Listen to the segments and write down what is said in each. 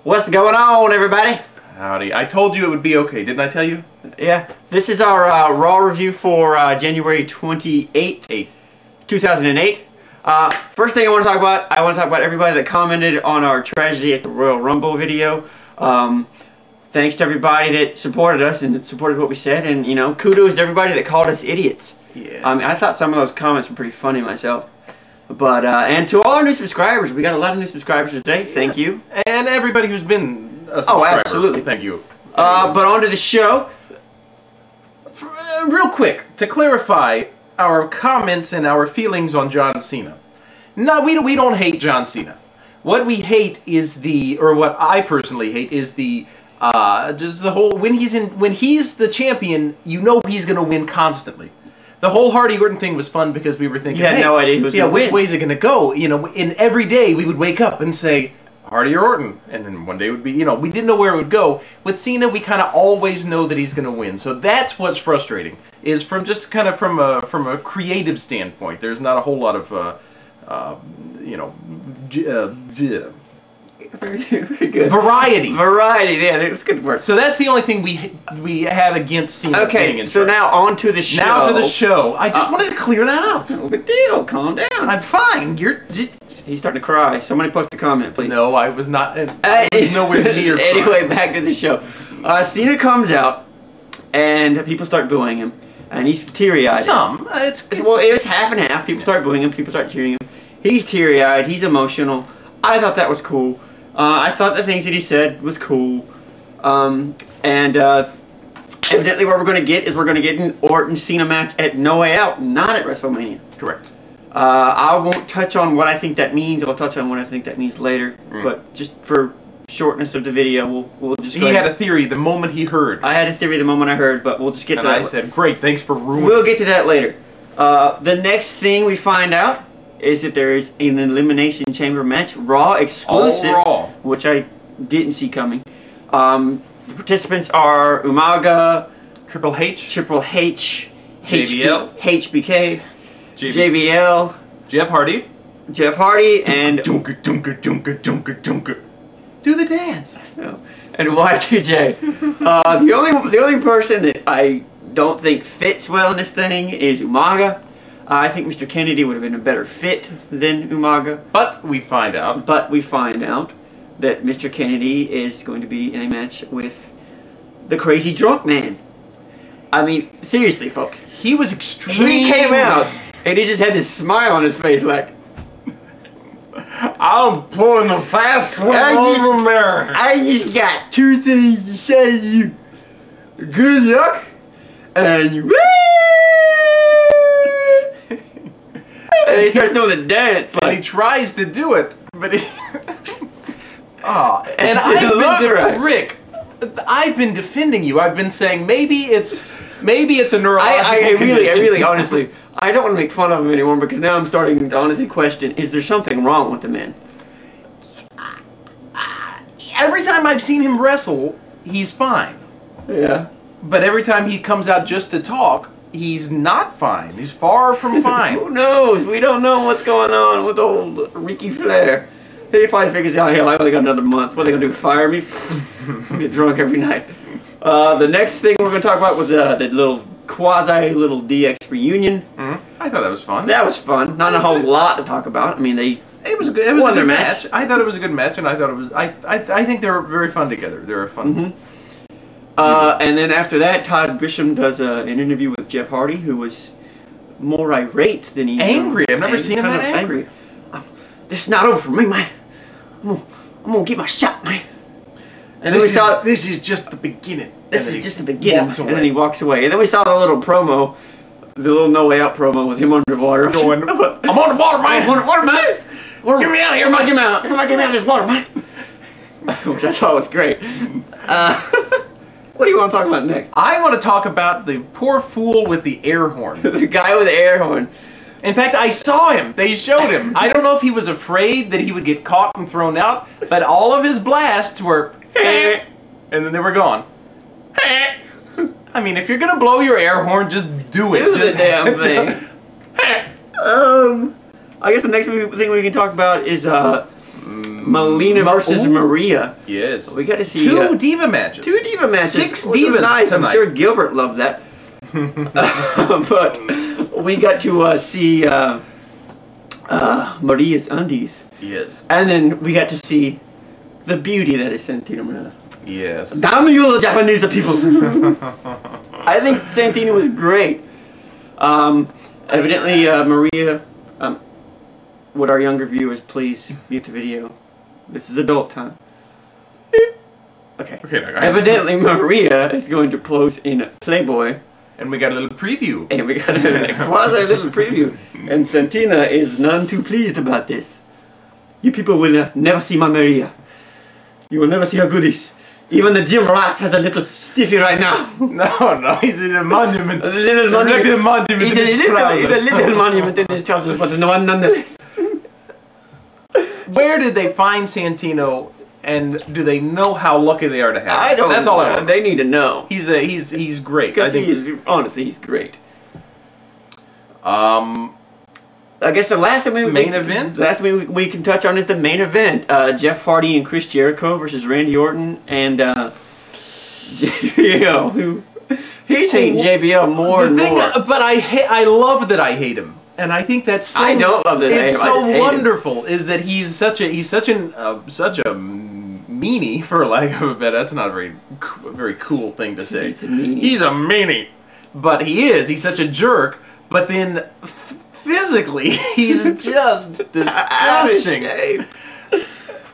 What's going on, everybody? Howdy. I told you it would be okay, didn't I tell you? Yeah, this is our Raw review for January 28th, 2008. First thing I want to talk about everybody that commented on our Tragedy at the Royal Rumble video. Thanks to everybody that supported us and supported what we said, and you know, kudos to everybody that called us idiots. Yeah. I mean, I thought some of those comments were pretty funny myself. But and to all our new subscribers, we got a lot of new subscribers today. Thank you. And everybody who's been a subscriber. Oh, absolutely. Thank you. But on to the show. Real quick, to clarify our comments and our feelings on John Cena. No, we don't hate John Cena. What we hate is or what I personally hate is just the whole, when he's the champion, you know he's gonna win constantly. The whole Hardy Orton thing was fun because we were thinking, you had no idea who was gonna which win. way is it gonna go? You know, in every day we would wake up and say Hardy or Orton, and then one day it would be, you know, we didn't know where it would go. With Cena, we kind of always know that he's gonna win. So that's what's frustrating, is from just kind of from a creative standpoint. There's not a whole lot of you know, Very good. variety. Yeah, that's a good word. So that's the only thing we have against Cena. Okay, so now on to the show. Now to the show. I just wanted to clear that up. No big deal. Calm down. I'm fine. He's starting to cry. Somebody post a comment, please. No, I was not. I was nowhere near. Anyway, back to the show. Cena comes out, and people start booing him, and he's teary-eyed. Some. Well, it was half and half. People start booing him. People start cheering him. He's teary-eyed. He's emotional. I thought that was cool. I thought the things that he said was cool. Evidently what we're going to get is an Orton-Cena match at No Way Out, not at WrestleMania. Correct. I won't touch on what I think that means. I'll touch on what I think that means later. But just for shortness of the video, we'll just go He had a theory the moment he heard. I had a theory the moment I heard, but we'll just get to that. And I said, great, thanks for ruining. We'll get to that later. The next thing we find out is that there is an Elimination Chamber match, Raw exclusive, All Raw, which I didn't see coming. The participants are Umaga, Triple H, JBL, HBK, JBL, Jeff Hardy, and Dunker. Do the dance. No, and Y2J. The only person that I don't think fits well in this thing is Umaga. I think Mr. Kennedy would have been a better fit than Umaga. But we find out that Mr. Kennedy is going to be in a match with the Crazy Drunk Man. I mean, seriously, folks. he was extremely. He came out and he just had this smile on his face like, I'm pulling the fast one over America. I just got two things to say to you. Good luck and woo! And he starts doing the dance, like, And he tries to do it, but he... and Rick, I've been defending you. I've been saying maybe it's a neurological condition. I really, honestly, I don't want to make fun of him anymore because now I'm starting to honestly question: is there something wrong with the man? Every time I've seen him wrestle, he's fine. Yeah. But every time he comes out just to talk, he's not fine. He's far from fine. Who knows? We don't know what's going on with old Ricky Flair. He probably figures out, hell, I only got another month. What are they gonna do? Fire me? Get drunk every night. The next thing we're gonna talk about was the little little DX reunion. I thought that was fun. That was fun. Not a whole lot to talk about. I mean, it was a good match. I thought it was a good match, and I thought it was. I think they were very fun together. They were fun. And then after that, Todd Grisham does an interview with Jeff Hardy, who was more irate than he. Angry. I've never seen him that angry. This is not over for me, man. I'm gonna get my shot, man. And then this is just the beginning. This is just the beginning. And then he walks away. And then we saw the little promo, the little No Way Out promo with him underwater. Going, I'm underwater, man. I'm underwater, man. Get me out of here, Somebody get me out. Somebody get me out of this water, man. Which I thought was great. What do you want to talk about next? I want to talk about the poor fool with the air horn. The guy with the air horn. In fact, I saw him. They showed him. I don't know if he was afraid that he would get caught and thrown out, but all of his blasts were and then they were gone. I mean, if you're going to blow your air horn, just do it. Do the damn thing. I guess the next thing we can talk about is Melina versus Maria. Yes. We got to see two diva matches. 2 diva matches. 6 which was divas nice. tonight. I'm sure Gilbert loved that. But we got to see Maria's undies. Yes. And then we got to see the beauty that is Santino Marella. Yes. Damn you, Japanese people! I think Santino was great. Evidently, Maria. Would our younger viewers please mute the video? This is adult time. Okay. Evidently, Maria is going to pose in Playboy. And we got a little preview. And we got a quasi little preview. And Santina is none too pleased about this. You people will never see my Maria. You will never see her goodies. Even the Jim Ross has a little stiffy right now. No, he's a monument. A little monument. He's He's a little monument in his trousers, but no one nonetheless. Where did they find Santino, and do they know how lucky they are to have him? I don't That's know. all I want. They need to know. He's great. Because honestly, he's great. I guess the last thing main event? The last thing we can touch on is the main event. Jeff Hardy and Chris Jericho versus Randy Orton and JBL. Who he's hating JBL more and more. But I love that I hate him, and I think that's so. I don't love that. It's I hate wonderful. Is that he's such a meanie, for lack of a better. That's not a very cool thing to say. He's a meanie. He's a meanie, but he is. He's such a jerk. But then. Physically, he's just disgusting.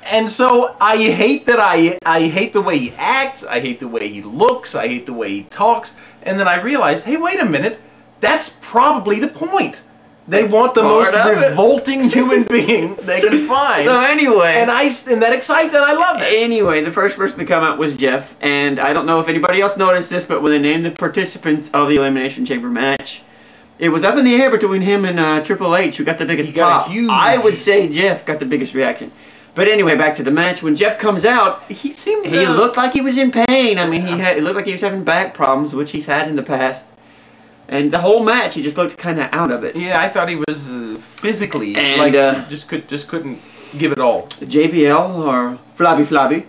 And so I hate that I hate the way he acts, I hate the way he looks, I hate the way he talks, and then I realized, hey, wait a minute, that's probably the point. They want the most revolting human being they can find. So anyway, and that excites and I love it. Anyway, the first person to come out was Jeff, and I don't know if anybody else noticed this, but when they named the participants of the Elimination Chamber match, it was up in the air between him and Triple H, who got the biggest pop. I would say Jeff got the biggest reaction. But anyway, back to the match. When Jeff comes out, he looked like he was in pain. I mean, it looked like he was having back problems, which he's had in the past. And the whole match, he just looked kind of out of it. Yeah, I thought he was physically and, just couldn't give it all. JBL or Flabby.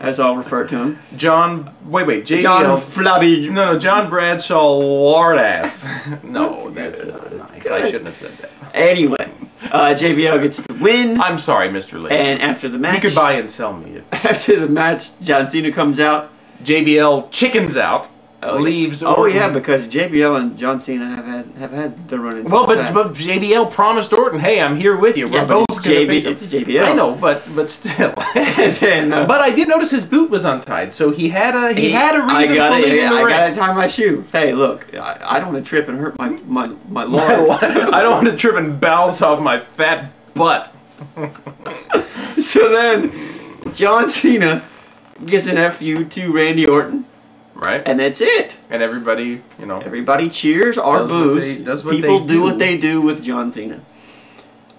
As I'll refer to him. John JBL. John Flabby. No, John Bradshaw Lardass. No, that's not nice. I shouldn't have said that. Anyway, JBL gets the win. I'm sorry, Mr. Lee. And after the match... You could buy and sell me. After the match, John Cena comes out. JBL chickens out. Leaves. Orton. Yeah, because JBL and John Cena have had the run-ins. Well, but JBL promised Orton, "Hey, I'm here with you. We're both going to face him." It's JBL. I know, but still. But I did notice his boot was untied, so he had a reason for leaving the ring. I gotta tie my shoe. Hey, look, I don't want to trip and hurt my lord. I don't want to trip and bounce off my fat butt. So then, John Cena gives an FU to Randy Orton. Right. And that's it. And everybody, everybody cheers or boos. People do what they do with John Cena.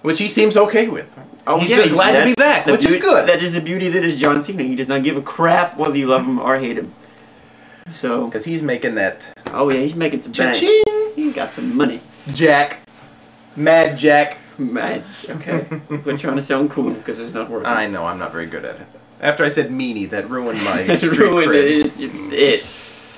Which he seems okay with. Oh, he's just glad to be back, which is good. That is the beauty that is John Cena. He does not give a crap whether you love him or hate him. So. Because he's making that. Oh, yeah, he's making some bank. He's got some money. Mad Jack. Okay. We're trying to sound cool because it's not working. I know, I'm not very good at it. After I said meanie, that ruined my It's it.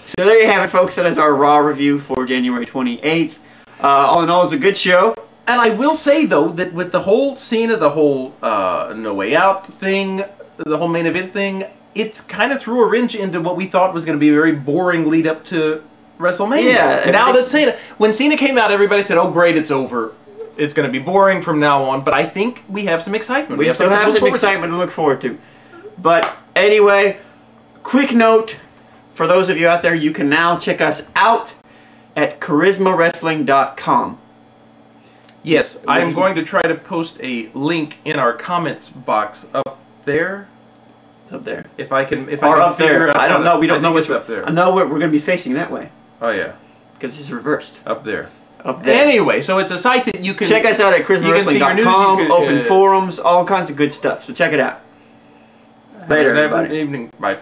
So there you have it, folks. That is our Raw review for January 28th. All in all, it was a good show. And I will say, though, that with the whole Cena, the whole No Way Out thing, the whole main event thing, it kind of threw a wrench into what we thought was going to be a very boring lead up to WrestleMania. Yeah. Now that when Cena came out, everybody said, "Oh, great, it's over. It's going to be boring from now on." But I think we have some excitement. We still have some excitement to look forward to. But anyway, quick note for those of you out there, you can now check us out at charismawrestling.com. Yes, I am going to try to post a link in our comments box up there. Up there. If I can up there. I don't know. We don't know which up there. I know we're going to be facing that way. Oh yeah. Because it's reversed. Up there. Up there. Anyway, so it's a site that you can check us out at charismawrestling.com. Open forums, all kinds of good stuff. So check it out. Later, everybody. Evening. Bye.